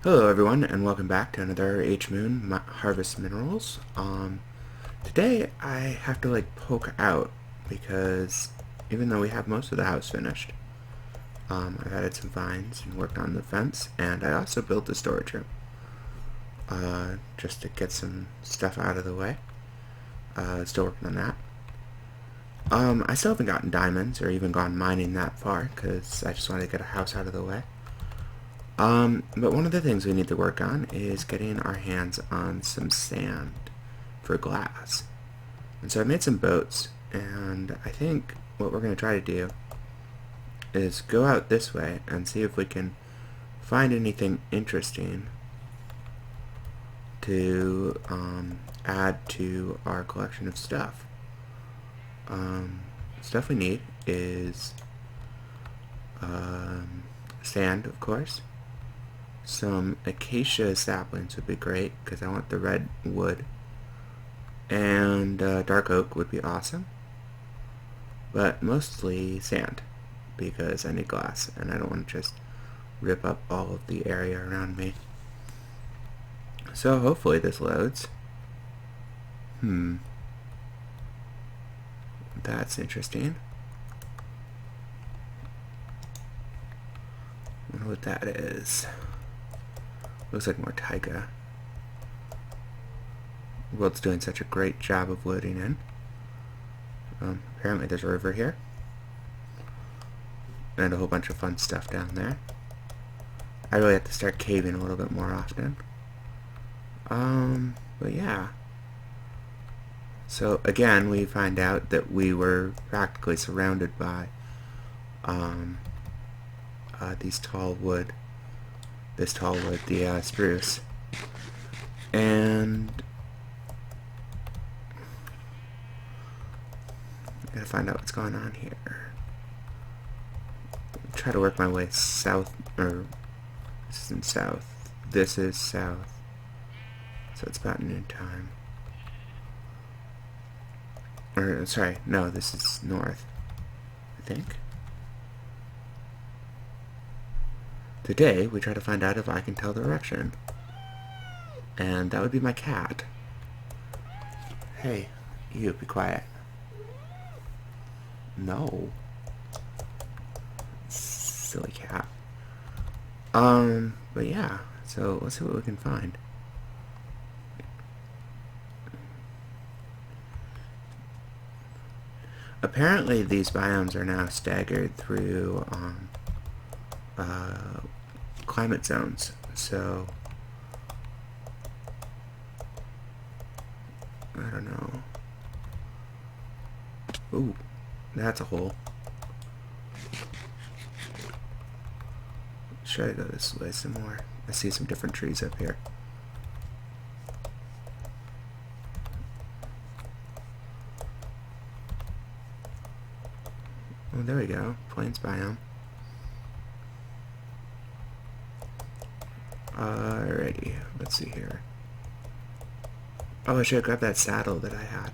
Hello everyone, and welcome back to another H-Moon Harvest Minerals. Today I have to poke out because even though we have most of the house finished, I've added some vines and worked on the fence, and I also built a storage room, just to get some stuff out of the way. Still working on that. I still haven't gotten diamonds or even gone mining that far because I just wanted to get a house out of the way. But one of the things we need to work on is getting our hands on some sand for glass. And so I made some boats, and I think what we're going to try to do is go out this way and see if we can find anything interesting to add to our collection of stuff. Stuff we need is sand, of course. Some acacia saplings would be great because I want the red wood, and dark oak would be awesome, but mostly sand because I need glass and I don't want to just rip up all of the area around me. So hopefully this loads. That's interesting. I wonder what that is. Looks like more taiga. The world's doing such a great job of loading in. Apparently there's a river here. And a whole bunch of fun stuff down there. I really have to start caving a little bit more often. But yeah. So again, we find out that we were practically surrounded by this tall wood, the spruce. And I gotta find out what's going on here. Try to work my way south, or this isn't south. This is south. So it's about noon time. Or sorry, no, this is north, I think. Today we try to find out if I can tell direction. And that would be my cat. Hey, you, be quiet. No. Silly cat. But yeah, so let's see what we can find. Apparently these biomes are now staggered through climate zones, so I don't know. Ooh, that's a hole. Let's try to go this way some more. I see some different trees up here. Oh, there we go. Plains biome. Alrighty, let's see here. Oh, I should have grabbed that saddle that I had.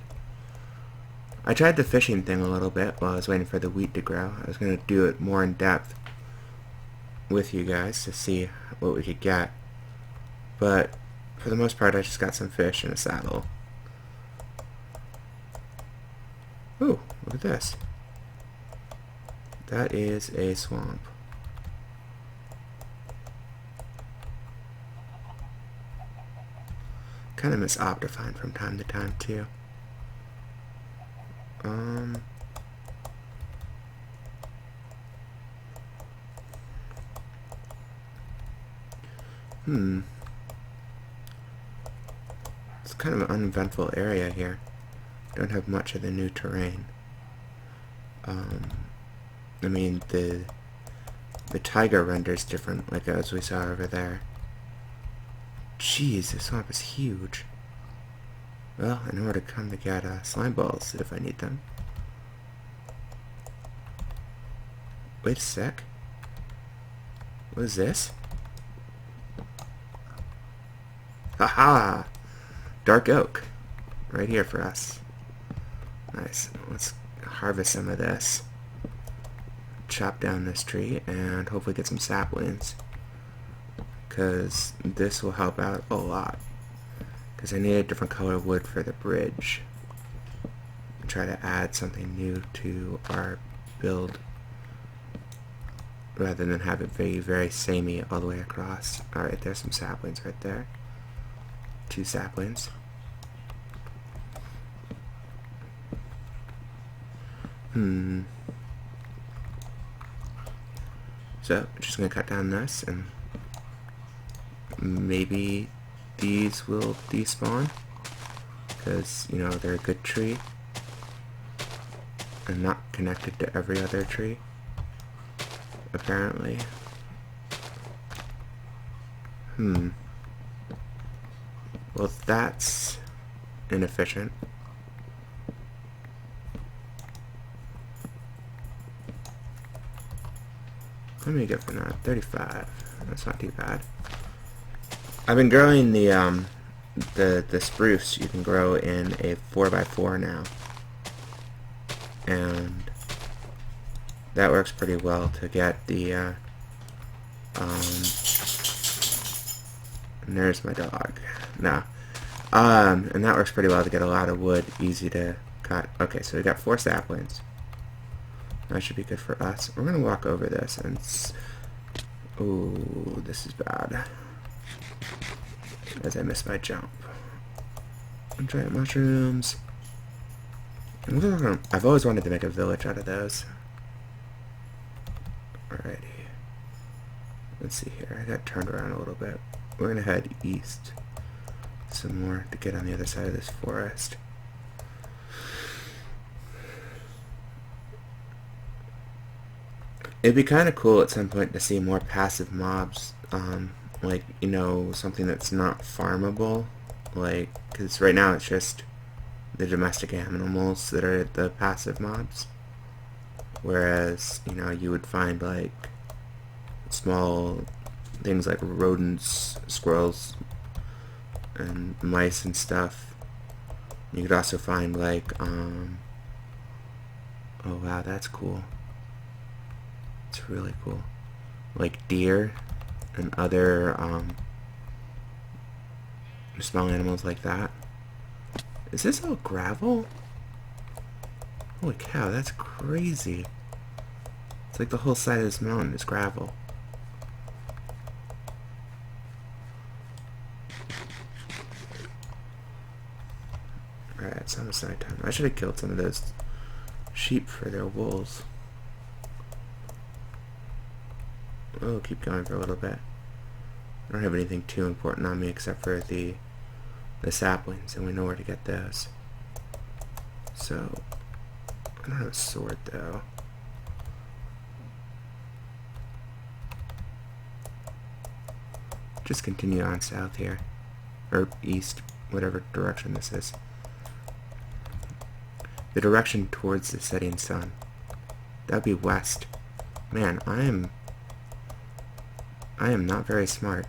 I tried the fishing thing a little bit while I was waiting for the wheat to grow. I was going to do it more in depth with you guys to see what we could get. But for the most part, I just got some fish and a saddle. Ooh, look at this. That is a swamp. Kind of miss Optifine from time to time too. It's kind of an uneventful area here. Don't have much of the new terrain. I mean, the taiga renders different, like as we saw over there. Jeez, this swamp is huge. Well, I know where to come to get slime balls if I need them. Wait a sec. What is this? Haha! Dark oak. Right here for us. Nice. Let's harvest some of this. Chop down this tree and hopefully get some saplings. because this will help out a lot. Because I need a different color wood for the bridge. Try to add something new to our build rather than have it very samey all the way across. Alright, there's some saplings right there. 2 saplings. So, just gonna cut down this, and maybe these will despawn, because, you know, they're a good tree, and not connected to every other tree, apparently. Well, that's inefficient. What do we get for that? 35. That's not too bad. I've been growing the spruce. You can grow in a 4x4 now, and that works pretty well to get the and there's my dog. No. And that works pretty well to get a lot of wood, easy to cut. Okay, so we got 4 saplings. That should be good for us. We're gonna walk over this and ooh, this is bad. As I missed my jump. Giant mushrooms. I've always wanted to make a village out of those. Alrighty. Let's see here. I got turned around a little bit. We're gonna head east some more to get on the other side of this forest. It'd be kind of cool at some point to see more passive mobs, like, you know, something that's not farmable, like, because right now it's just the domestic animals that are the passive mobs, whereas, you know, you would find, like, small things like rodents, squirrels, and mice and stuff. You could also find, like, oh wow, that's cool. It's really cool. Like deer and other small animals like that. Is this all gravel? Holy cow, that's crazy. It's like the whole side of this mountain is gravel. Alright, it's almost nighttime. I should have killed some of those sheep for their wools. We'll keep going for a little bit. I don't have anything too important on me except for the saplings, and we know where to get those. So, I don't have a sword though. Just continue on south here. Or east, whatever direction this is. The direction towards the setting sun. That would be west. Man, I am not very smart.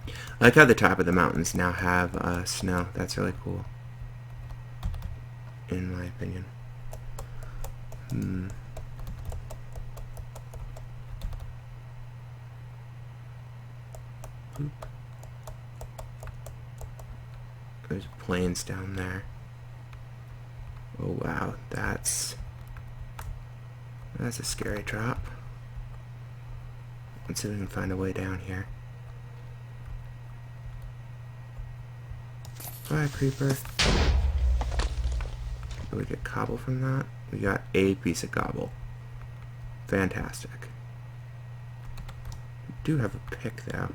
I like how the top of the mountains now have snow. That's really cool, in my opinion. Oop. There's plains down there. Oh wow, that's a scary drop. Let's see if we can find a way down here. Bye, creeper. Did we get cobble from that? We got a piece of cobble. Fantastic. We do have a pick, though.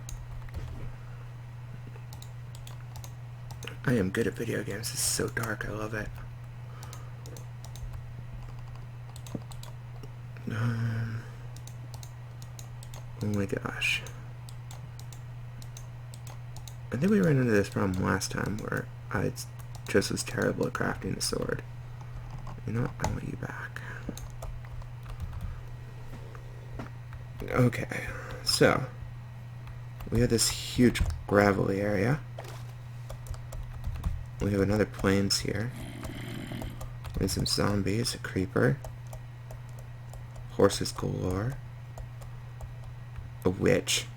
I am good at video games. This is so dark. I love it. Oh my gosh. I think we ran into this problem last time where I just was terrible at crafting a sword. You know what? I want you back. Okay, so we have this huge gravelly area. We have another plains here. We have some zombies, a creeper, horses galore. a witch.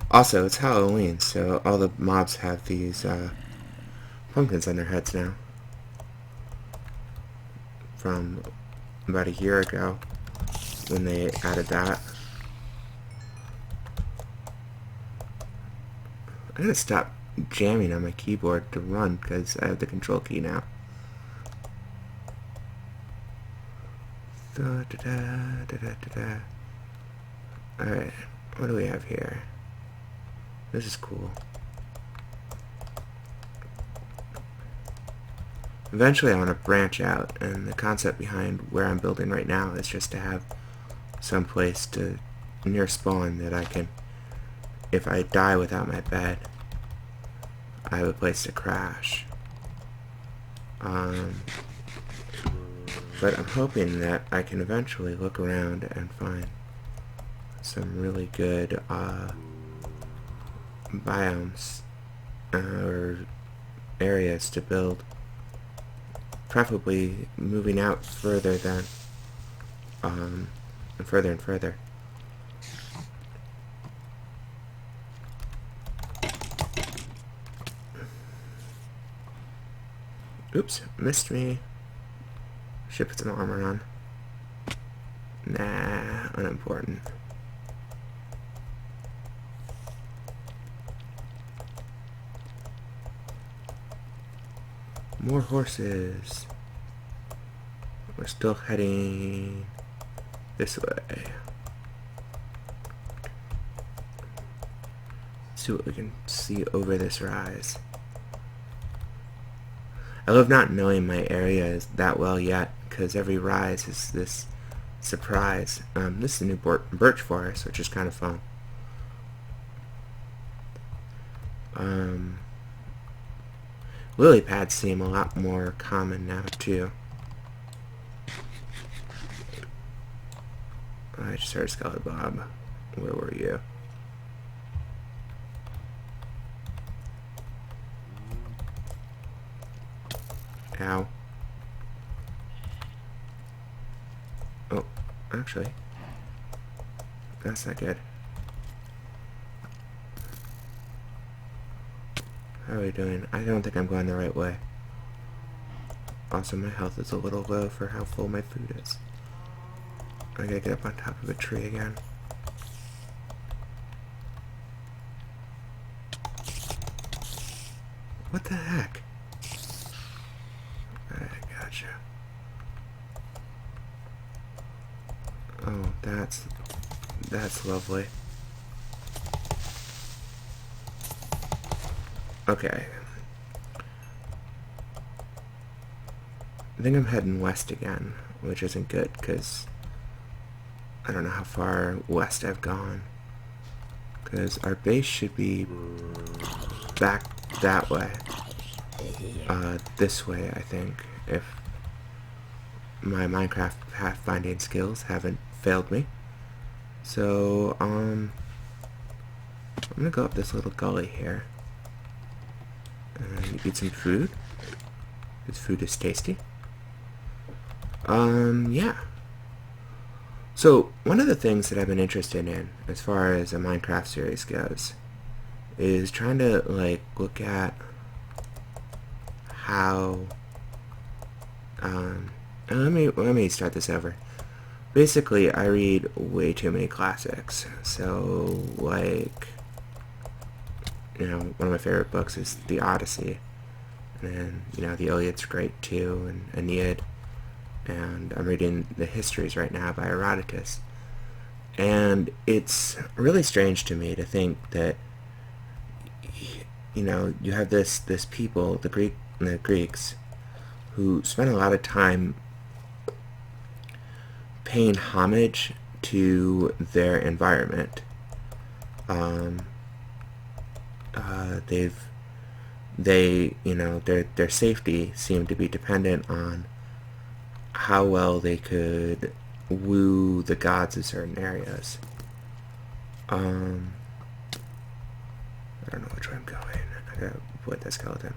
Also, it's Halloween, so all the mobs have these pumpkins on their heads now. From about a year ago, when they added that. I'm gonna stop jamming on my keyboard to run because I have the control key now. Alright, what do we have here? This is cool. Eventually I want to branch out, and the concept behind where I'm building right now is just to have some place to near spawn that I can, if I die without my bed, I have a place to crash. But I'm hoping that I can eventually look around and find some really good biomes or areas to build. Preferably moving out further than further and further. Oops, missed me. Should put some armor on. Nah, unimportant. More horses. We're still heading this way. See what we can see over this rise. I love not knowing my area that well yet, because every rise is this surprise. This is a new birch forest, which is kind of fun. Lily pads seem a lot more common now, too. I just heard Skelly Bob. Where were you? Ow. Oh, actually, that's not good. How are we doing? I don't think I'm going the right way. Also, my health is a little low for how full my food is. I gotta get up on top of a tree again. What the heck? I gotcha. Oh, that's lovely. Okay. I think I'm heading west again, which isn't good, because I don't know how far west I've gone. Because our base should be back that way. This way, I think, if my Minecraft pathfinding skills haven't failed me. So, I'm gonna go up this little gully here and eat some food. This food is tasty. Yeah. So, one of the things that I've been interested in, as far as a Minecraft series goes, is trying to, like, look at how, let me start this over. Basically, I read way too many classics. So, like, you know, one of my favorite books is The Odyssey. And, you know, the Iliad's great too, and Aeneid. And I'm reading the histories right now by Herodotus. And it's really strange to me to think that, you know, you have this people, the Greeks, who spent a lot of time paying homage to their environment. You know, their safety seemed to be dependent on how well they could woo the gods of certain areas. I don't know which way I'm going. I gotta avoid that skeleton.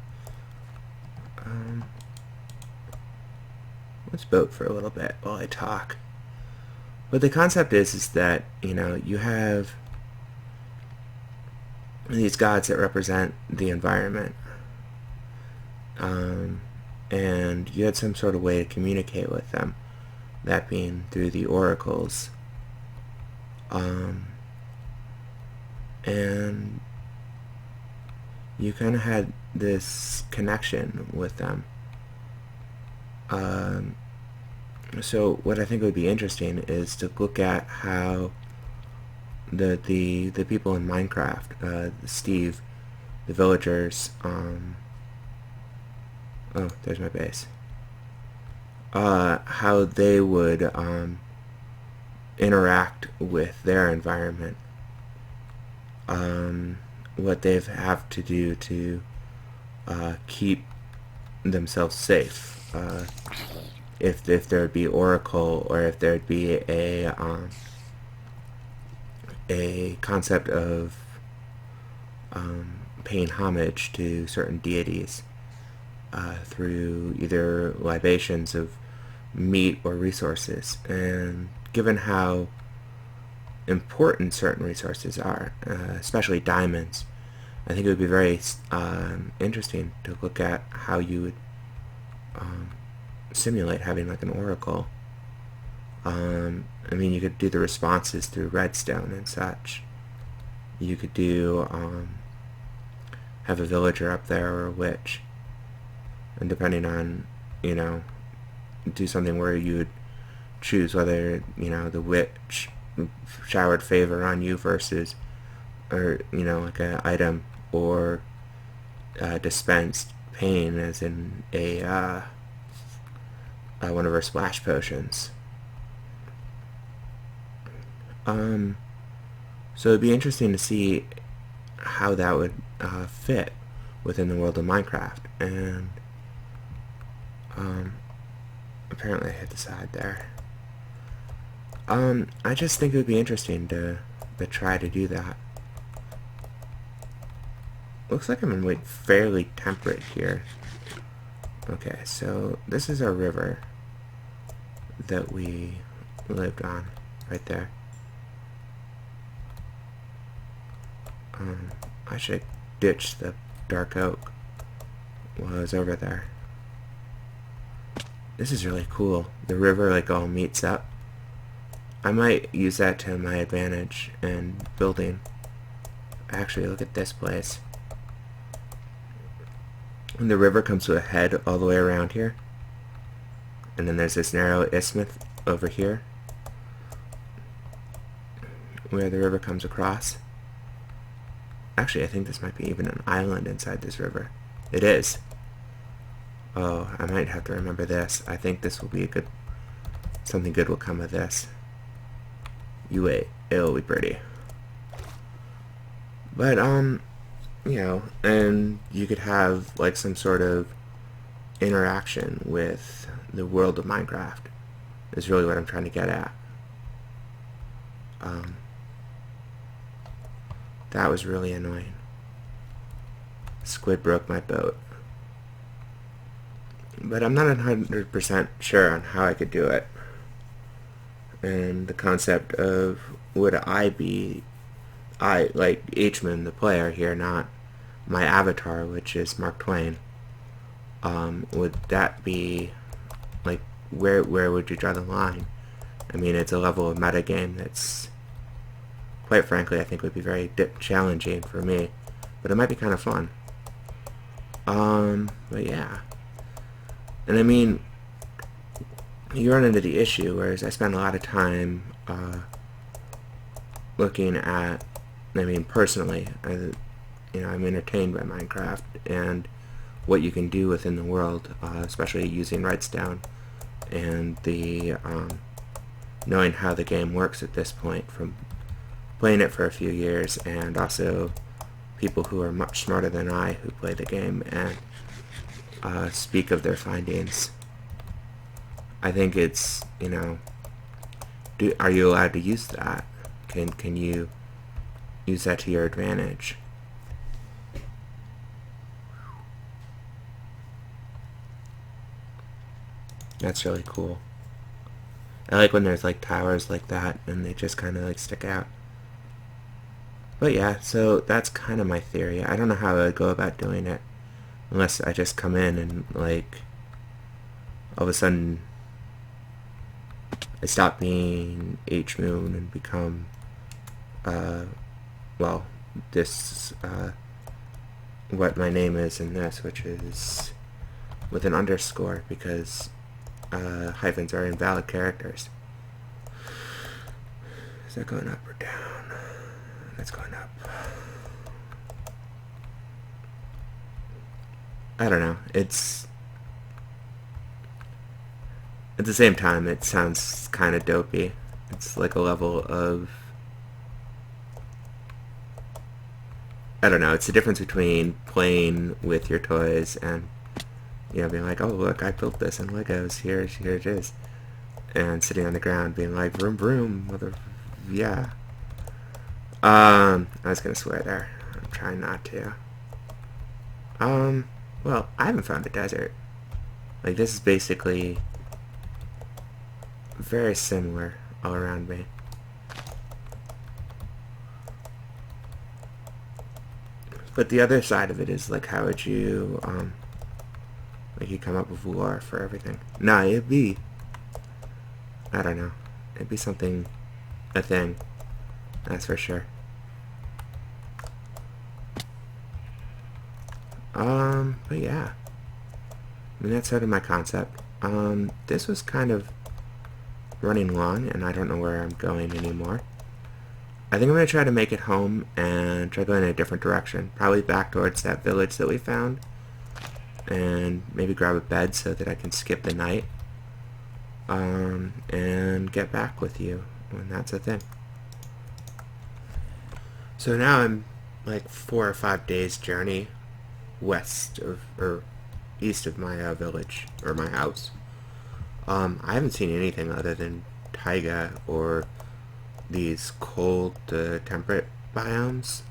Let's boat for a little bit while I talk. But the concept is that, you know, you have these gods that represent the environment, um, and you had some sort of way to communicate with them, that being through the oracles, and you kind of had this connection with them. So what I think would be interesting is to look at how the people in Minecraft, Steve, the villagers, oh, there's my base, how they would interact with their environment, what they have to do to keep themselves safe. If there'd be oracle, or if there'd be a concept of paying homage to certain deities through either libations of meat or resources. And given how important certain resources are, especially diamonds, I think it would be very interesting to look at how you would simulate having like an oracle. I mean, you could do the responses through redstone and such. You could do have a villager up there or a witch, and depending on, you know, do something where you would choose whether, you know, the witch showered favor on you versus, or, you know, like an item, or dispensed pain, as in a one of her splash potions. So it'd be interesting to see how that would fit within the world of Minecraft. And apparently I hit the side there. I just think it would be interesting to try to do that. Looks like I'm in like fairly temperate here. Okay, so this is our river that we lived on, right there. I should ditch the dark oak while I was over there. This is really cool. The river like all meets up. I might use that to my advantage in building. Actually, look at this place. And the river comes to a head all the way around here. And then there's this narrow isthmus over here where the river comes across. Actually, I think this might be even an island inside this river. It is. Oh, I might have to remember this. I think this will be a good... something good will come of this. You wait. It'll be pretty. But, you know, and you could have, like, some sort of interaction with the world of Minecraft, is really what I'm trying to get at. That was really annoying. Squid broke my boat. But I'm not 100% sure on how I could do it. And the concept of, would I be, like Hman, the player here, not my avatar, which is Mark Twain, would that be, like, where would you draw the line? I mean, it's a level of metagame that's, quite frankly, I think would be very challenging for me, but it might be kind of fun. But yeah. And I mean, you run into the issue, whereas I spend a lot of time looking at, I mean, personally, you know, I'm entertained by Minecraft and what you can do within the world, especially using redstone and the knowing how the game works at this point from playing it for a few years, and also people who are much smarter than I who play the game and speak of their findings. I think it's, you know, are you allowed to use that? Can you use that to your advantage? That's really cool. I like when there's like towers like that and they just kind of like stick out. But yeah, so that's kind of my theory. I don't know how I would go about doing it unless I just come in and like all of a sudden I stop being H Moon and become well, this what my name is in this, which is with an underscore because hyphens are invalid characters. Is that going up or down? That's going up. I don't know. It's at the same time it sounds kind of dopey. It's like a level of, I don't know. It's the difference between playing with your toys and being like, oh look, I built this in Legos. Here it is, and sitting on the ground being like, vroom vroom, mother, yeah. I was gonna swear there. I'm trying not to. Well, I haven't found a desert. Like, this is basically very similar all around me. But the other side of it is, like, how would you, like, you come up with lore for everything? Nah, it'd be, I don't know. It'd be something, a thing. That's for sure. But yeah. I mean, that's sort of my concept. This was kind of running long, and I don't know where I'm going anymore. I think I'm going to try to make it home and try going in a different direction. Probably back towards that village that we found. And maybe grab a bed so that I can skip the night. And get back with you when that's a thing. So now I'm like 4 or 5 days journey west of, or east of my village, or my house. I haven't seen anything other than taiga or these cold temperate biomes.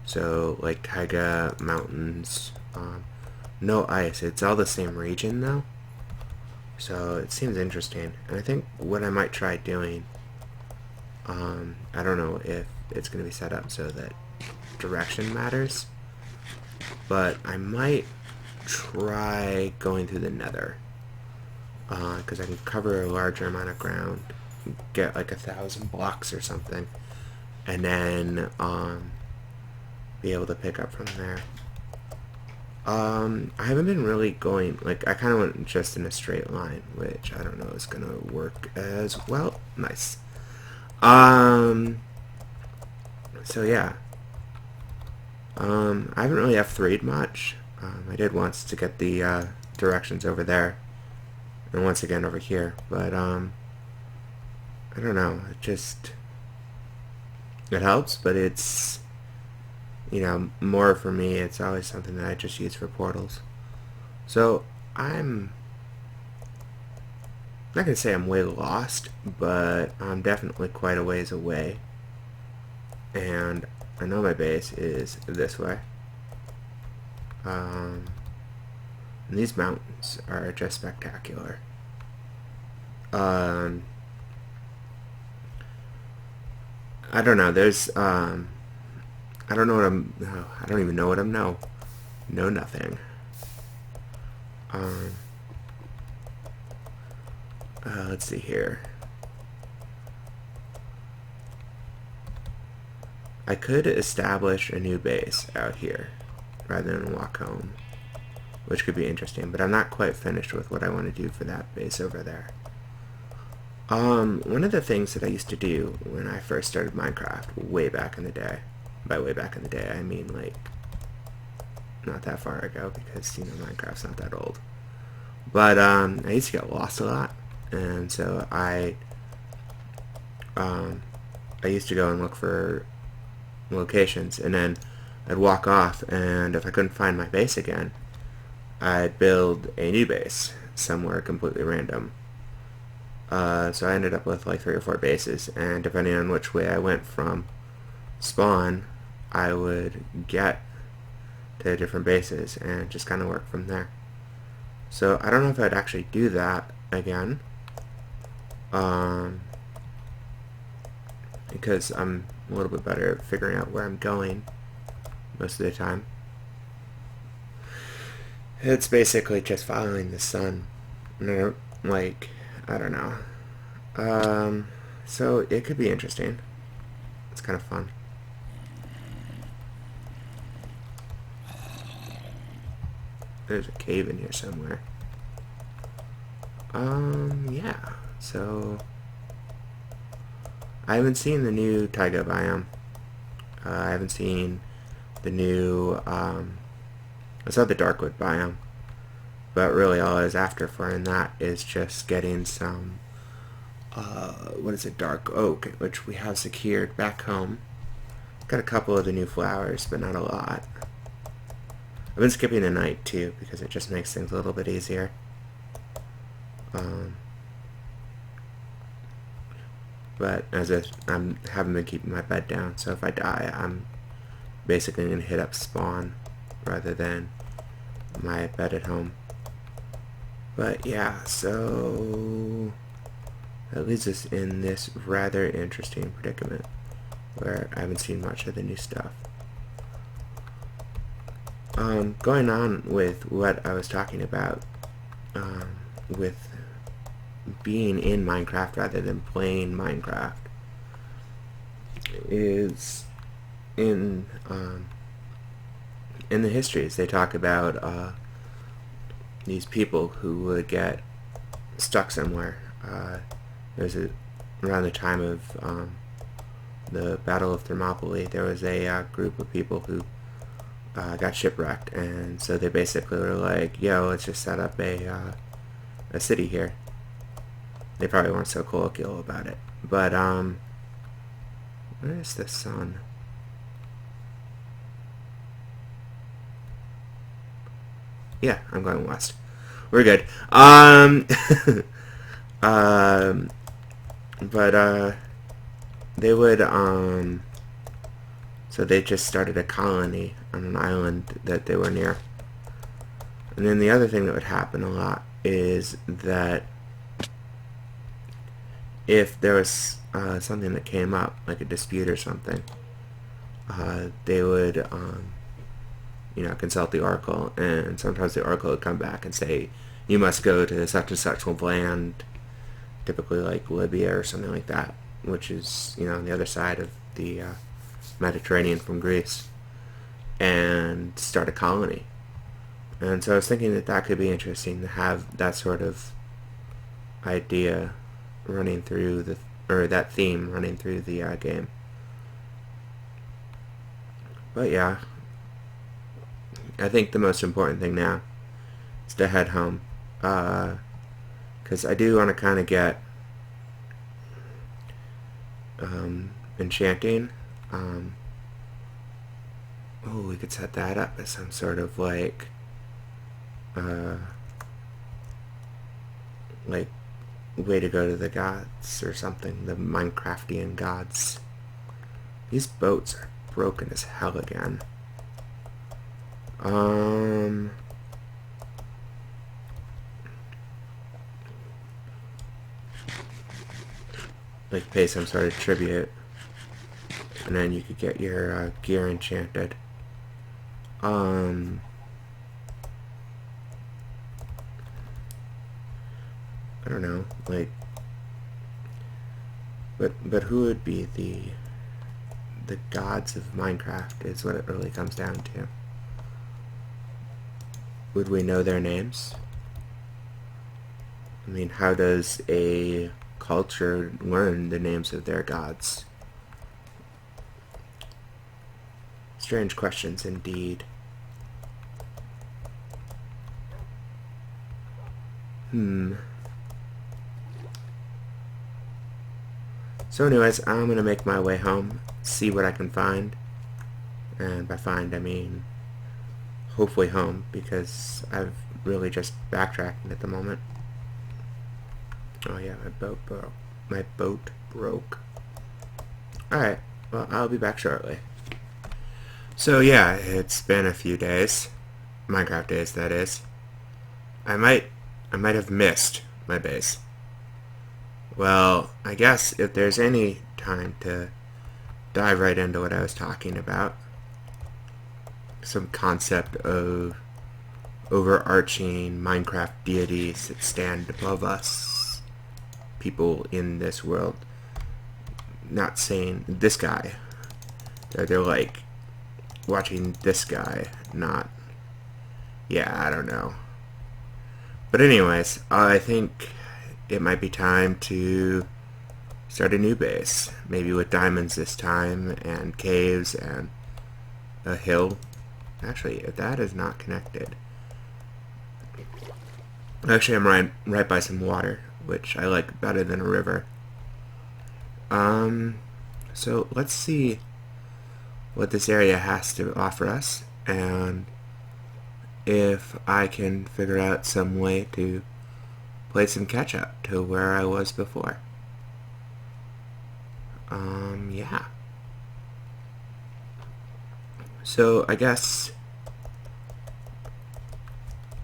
So like taiga, mountains, no ice. It's all the same region though. So it seems interesting. And I think what I might try doing, I don't know if it's going to be set up so that direction matters, but I might try going through the nether, because I can cover a larger amount of ground, get like 1,000 blocks or something, and then be able to pick up from there. I haven't been really going, like, I kind of went just in a straight line, which I don't know is going to work as well. Nice. So yeah. I haven't really F3'd much. I did once to get the directions over there, and once again over here, but I don't know, it helps, but it's, more for me, it's always something that I just use for portals. So I'm not gonna say I'm way lost, but I'm definitely quite a ways away, and I know my base is this way. And these mountains are just spectacular. I don't know. There's I don't know what I'm. No, I don't even know what I'm. No, know nothing. Let's see here. I could establish a new base out here rather than walk home, which could be interesting, but I'm not quite finished with what I want to do for that base over there. One of the things that I used to do when I first started Minecraft way back in the day, by way back in the day I mean like not that far ago, because Minecraft's not that old, but I used to get lost a lot, and so I used to go and look for locations, and then I'd walk off, and if I couldn't find my base again, I'd build a new base somewhere completely random. So I ended up with like 3 or 4 bases, and depending on which way I went from spawn, I would get to different bases and just kind of work from there. So I don't know if I'd actually do that again, Um, because I'm a little bit better at figuring out where I'm going most of the time. It's basically just following the sun. No, like, I don't know. So it could be interesting. It's kind of fun. There's a cave in here somewhere. Yeah. So I haven't seen the new taiga biome. I haven't seen the new, I saw the Darkwood biome, but really all I was after for in that is just getting some, what is it, dark oak, which we have secured back home. Got a couple of the new flowers, but not a lot. I've been skipping the night too, because it just makes things a little bit easier. But as I haven't been keeping my bed down, so if I die, I'm basically going to hit up spawn rather than my bed at home. But yeah, so that leaves us in this rather interesting predicament where I haven't seen much of the new stuff. Going on with what I was talking about, with being in Minecraft rather than playing Minecraft, is in the histories they talk about these people who would get stuck somewhere. There's around the time of the Battle of Thermopylae, there was a group of people who got shipwrecked, and so they basically were like, yo, let's just set up a city here. They probably weren't so colloquial about it. But, where is the sun? Yeah, I'm going west. We're good. But, they would, so they just started a colony on an island that they were near. And then the other thing that would happen a lot is that if there was something that came up, like a dispute or something, they would, consult the oracle, and sometimes the oracle would come back and say, you must go to such and such land, typically like Libya or something like that, which is, on the other side of the Mediterranean from Greece, and start a colony. And so I was thinking that that could be interesting to have that sort of idea running through that theme running through the game. But yeah, I think the most important thing now is to head home, because I do want to kind of get enchanting. We could set that up as some sort of like way to go to the gods or something, the Minecraftian gods. These boats are broken as hell again. Like pay some sort of tribute, and then you could get your gear enchanted. I don't know, like, but who would be the gods of Minecraft is what it really comes down to. Would we know their names? I mean, how does a culture learn the names of their gods? Strange questions indeed. So anyways, I'm going to make my way home, see what I can find. And by find, I mean hopefully home, because I've really just backtracking at the moment. Oh yeah, my boat broke. Alright, well, I'll be back shortly. So yeah, it's been a few days. Minecraft days, that is. I might have missed my base. Well, I guess if there's any time to dive right into what I was talking about, some concept of overarching Minecraft deities that stand above us, people in this world. Not saying this guy. They're like watching this guy, not... Yeah, I don't know. But anyways, I think it might be time to start a new base. Maybe with diamonds this time, and caves, and a hill. Actually, that is not connected. Actually, I'm right by some water, which I like better than a river. So let's see what this area has to offer us, and if I can figure out some way to play some catch up to where I was before. Yeah. So I guess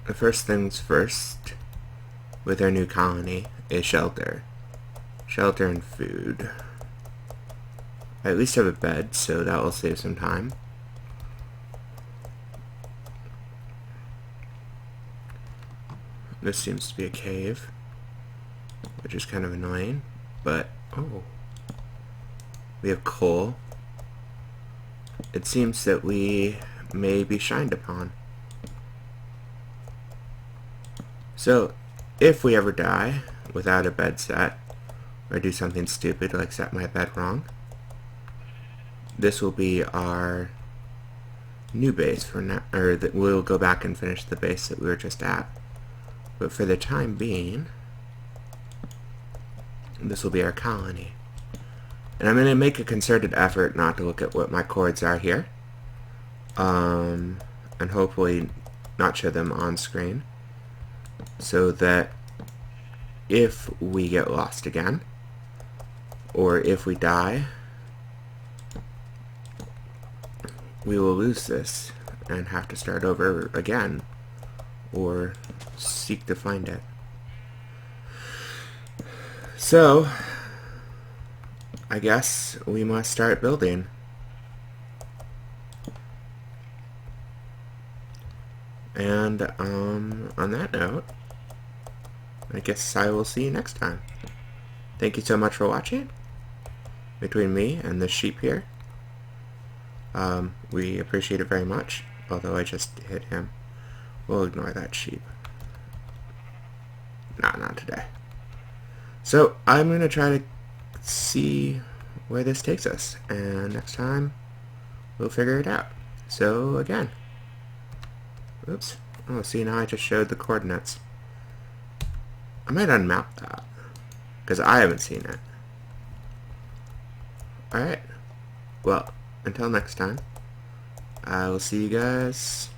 the first things first with our new colony is shelter. Shelter and food. I at least have a bed, so that will save some time. This seems to be a cave, which is kind of annoying, but oh, we have coal. It seems that we may be shined upon. So, if we ever die without a bed set, or do something stupid like set my bed wrong, this will be our new base for now, or that we'll go back and finish the base that we were just at. But for the time being, this will be our colony. And I'm going to make a concerted effort not to look at what my chords are here. And hopefully not show them on screen. So that if we get lost again, or if we die, we will lose this and have to start over again, or seek to find it. So, I guess we must start building. And on that note, I guess I will see you next time. Thank you so much for watching. Between me and this sheep here, we appreciate it very much, although I just hit him. We'll ignore that sheep. Nah, not today. So, I'm going to try to see where this takes us, and next time, we'll figure it out. So, again. Oops. Oh, see, now I just showed the coordinates. I might unmap that, because I haven't seen it. Alright. Well, until next time, I will see you guys.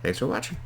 Thanks for watching.